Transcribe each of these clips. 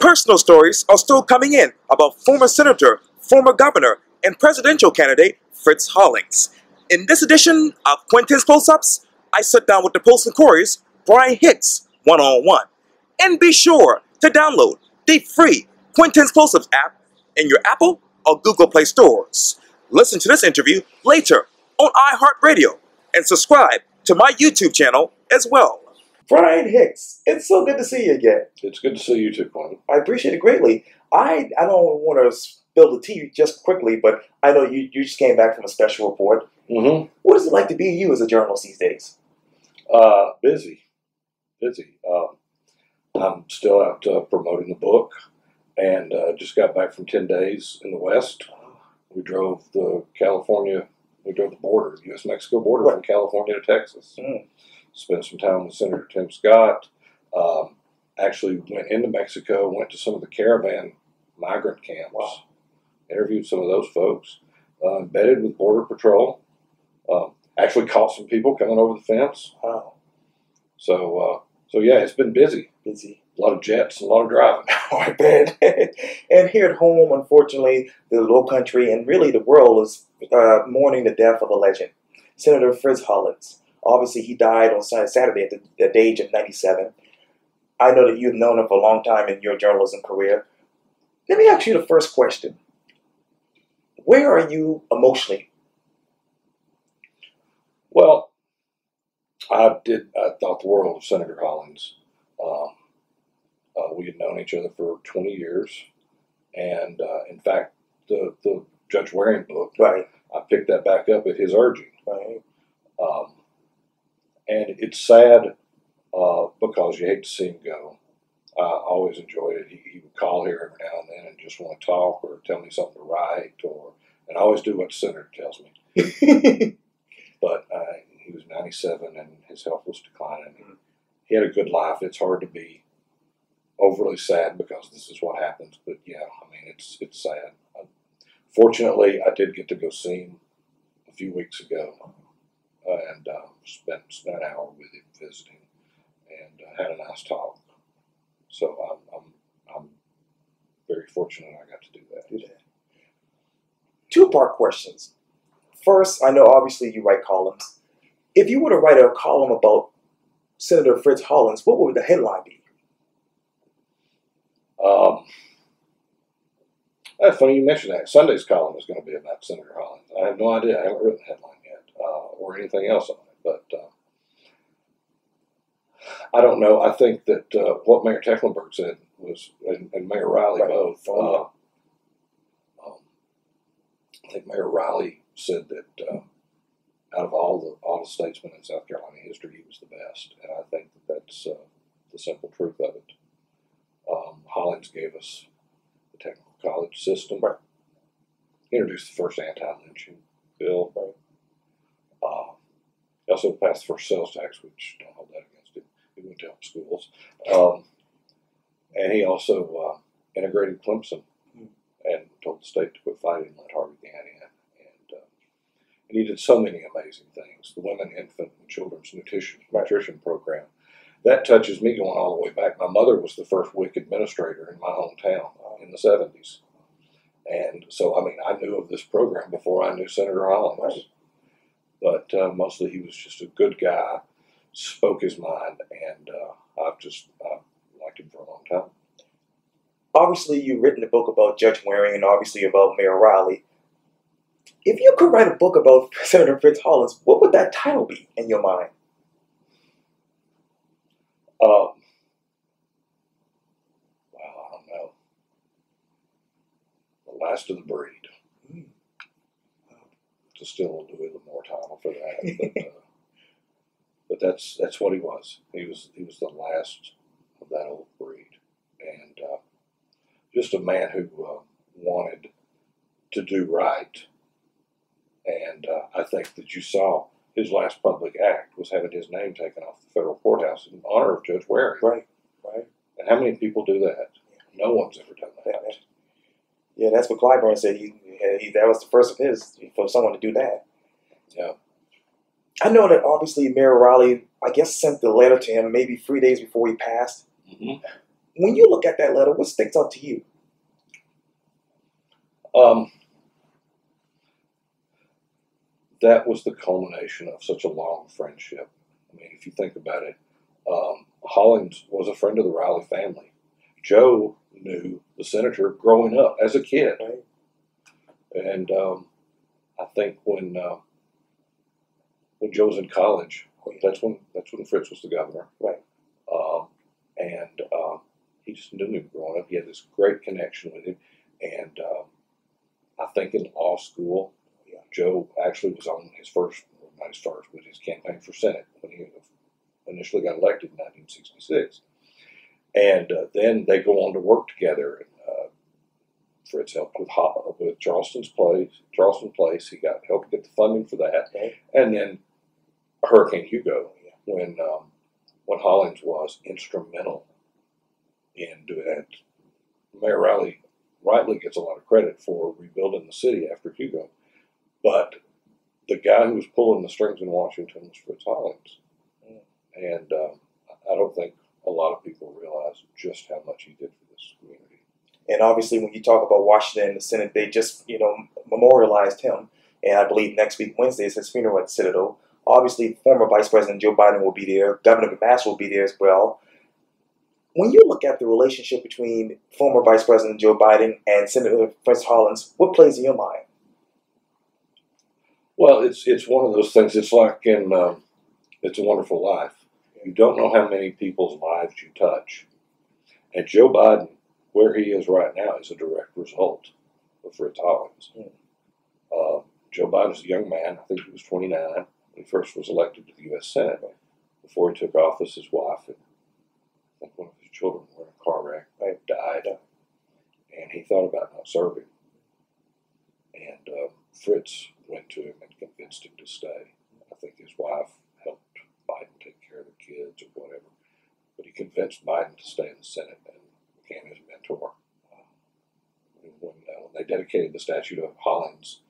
Personal stories are still coming in about former senator, former governor, and presidential candidate Fritz Hollings. In this edition of Quintin's Close-Ups, I sit down with the Post and Courier's Brian Hicks one-on-one. And be sure to download the free Quintin's Close-Ups app in your Apple or Google Play stores. Listen to this interview later on iHeartRadio and subscribe to my YouTube channel as well. Brian Hicks, it's so good to see you again. It's good to see you too, Quintin. I appreciate it greatly. I don't want to spill the tea just quickly, but I know you just came back from a special report. Mm-hmm. What is it like to be you as a journalist these days? Busy. I'm still out promoting the book, and just got back from 10 days in the West. We drove the border, U.S.-Mexico border, from California to Texas. Mm. Spent some time with Senator Tim Scott. Actually went into Mexico, went to some of the caravan migrant camps. Wow. Interviewed some of those folks. Embedded with Border Patrol. Actually caught some people coming over the fence. Wow. So yeah, it's been busy. Busy. A lot of jets, a lot of driving. I bet. And here at home, unfortunately, the Low Country and really the world is mourning the death of a legend, Senator Fritz Hollings. Obviously, he died on Saturday at the age of 97. I know that you've known him for a long time in your journalism career. Let me ask you the first question. Where are you emotionally? Well, I thought the world of Senator Hollings. We had known each other for 20 years. And in fact, the Judge Waring book, right, I picked that back up at his urging. Right. And it's sad because you hate to see him go. I always enjoyed it. He would call here every now and then and just want to talk or tell me something to write, and I always do what the senator tells me. But he was 97 and his health was declining. Mm-hmm. He had a good life. It's hard to be overly sad because this is what happens. But yeah, I mean, it's sad. Fortunately, I did get to go see him a few weeks ago. And spent an hour with him visiting, and had a nice talk. So I'm very fortunate I got to do that. Two-part questions. First, I know obviously you write columns. If you were to write a column about Senator Fritz Hollings, what would the headline be? That's funny you mentioned that. Sunday's column is going to be about Senator Hollings. I have no idea. I haven't written the headline yet. Or anything else on it, but I don't know. I think that what Mayor Tecklenburg said was, and Mayor Riley both. I think Mayor Riley said that out of all the statesmen in South Carolina history, he was the best, and I think that's the simple truth of it. Hollings gave us the technical college system. Right. He introduced the first anti-lynching bill. Right. He also passed the first sales tax, which don't hold that against him. He went to help schools. And he also integrated Clemson and told the state to quit fighting and let Harvey Gantt in. And he did so many amazing things. The Women, Infant, and Children's Nutrition Program. That touches me going all the way back. My mother was the first WIC administrator in my hometown in the 70s. And so, I mean, I knew of this program before I knew Senator Hollings. Right. But mostly he was just a good guy, spoke his mind, and I've liked him for a long time. Obviously, you've written a book about Judge Waring and obviously about Mayor Riley. If you could write a book about Senator Fritz Hollings, what would that title be in your mind? Wow, I don't know. The Last of the Breed. To still do a more title for that, but that's what he was. He was the last of that old breed, and just a man who wanted to do right. And I think that you saw his last public act was having his name taken off the federal courthouse in honor of Judge Waring. Right. And how many people do that? No one's ever done that. Yeah, that's what Clyburn said. That was the first of his, for someone to do that. Yeah. I know that obviously Mayor Riley, I guess, sent the letter to him maybe 3 days before he passed. Mm-hmm. When you look at that letter, what sticks out to you? That was the culmination of such a long friendship. I mean, if you think about it, Hollings was a friend of the Riley family. Joe knew the senator growing up as a kid, Right. and I think when Joe was in college, that's when Fritz was the governor, Right. and he just knew him growing up. He had this great connection with him, and I think in law school, Joe actually was on his first, not his first, but his campaign for Senate when he initially got elected in 1966. And then they go on to work together. And Fritz helped with Charleston Place. He helped get the funding for that. Okay. And then Hurricane Hugo, when Hollings was instrumental in doing that. Mayor Riley rightly gets a lot of credit for rebuilding the city after Hugo. But the guy who was pulling the strings in Washington was Fritz Hollings. And I don't think a lot of people realize just how much he did for this community. And obviously, when you talk about Washington and the Senate, they just, memorialized him. And I believe next week, Wednesday, is his funeral at the Citadel. Obviously, former Vice President Joe Biden will be there. Governor McMaster will be there as well. When you look at the relationship between former Vice President Joe Biden and Senator Fritz Hollings, what plays in your mind? Well, it's one of those things. It's like in It's a Wonderful Life. You don't know how many people's lives you touch. And Joe Biden, where he is right now, is a direct result of Fritz Hollings. Joe Biden was a young man. I think he was 29 when he first was elected to the U.S. Senate. Before he took office, his wife and I think one of his children were in a car wreck. They died. And he thought about not serving. And Fritz went to him and convinced him to stay. I think his wife helped Biden take care of the kids or whatever. But he convinced Biden to stay in the Senate and became his mentor. When they dedicated the statue of Hollings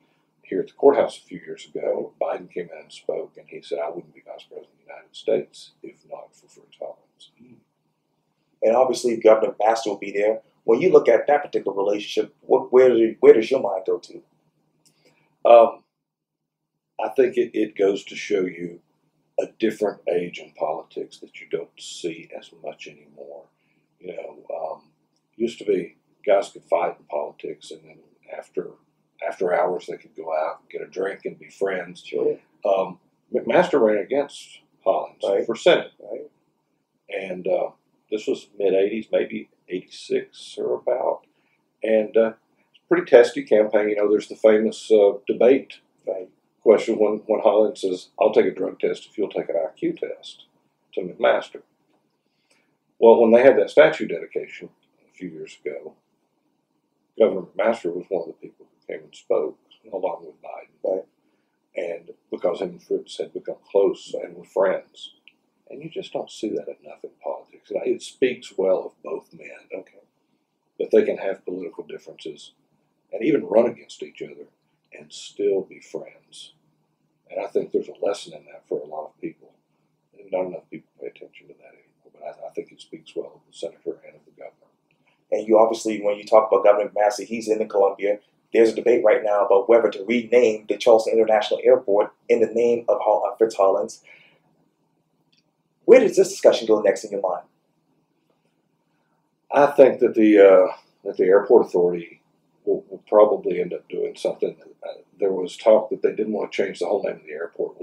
here at the courthouse a few years ago, Biden came in and spoke, and he said, I wouldn't be Vice President of the United States if not for Fritz Hollings. And obviously, Governor McMaster will be there. When you look at that particular relationship, where does your mind go to? I think it goes to show you a different age in politics that you don't see as much anymore. Used to be guys could fight in politics, and then after hours they could go out and get a drink and be friends. Sure. McMaster ran against Hollings for Senate, and this was mid-'80s, maybe 86 or about, and it's a pretty testy campaign. There's the famous debate question when Hollings says, I'll take a drug test if you'll take an IQ test to McMaster. Well, when they had that statue dedication a few years ago, Governor McMaster was one of the people who came and spoke along with Biden. And because him and Fritz had become close and were friends. And you just don't see that enough in politics. It speaks well of both men, that they can have political differences and even run against each other and still be friends. And I think there's a lesson in that for a lot of people. And not enough people pay attention to that anymore. But I think it speaks well of the senator and of the governor. And you obviously, when you talk about Governor McMaster, he's in Columbia. There's a debate right now about whether to rename the Charleston International Airport in the name of Fritz Hollings. Where does this discussion go next in your mind? I think that the airport authority will probably end up doing something. There was talk that they didn't want to change the whole name of the airport,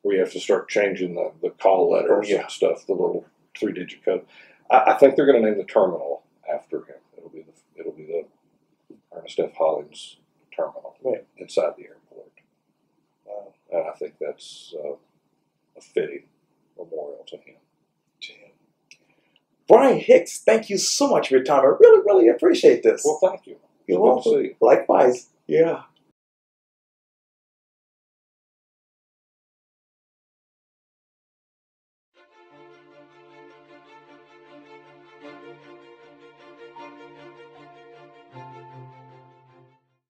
where you have to start changing the call letters and stuff, the little 3-digit code. I think they're going to name the terminal after him. It'll be the Ernest F. Hollings terminal inside the airport. And I think that's a fitting memorial to him. Brian Hicks, thank you so much for your time. I really, really appreciate this. Well, thank you. You're welcome. Likewise. Yeah.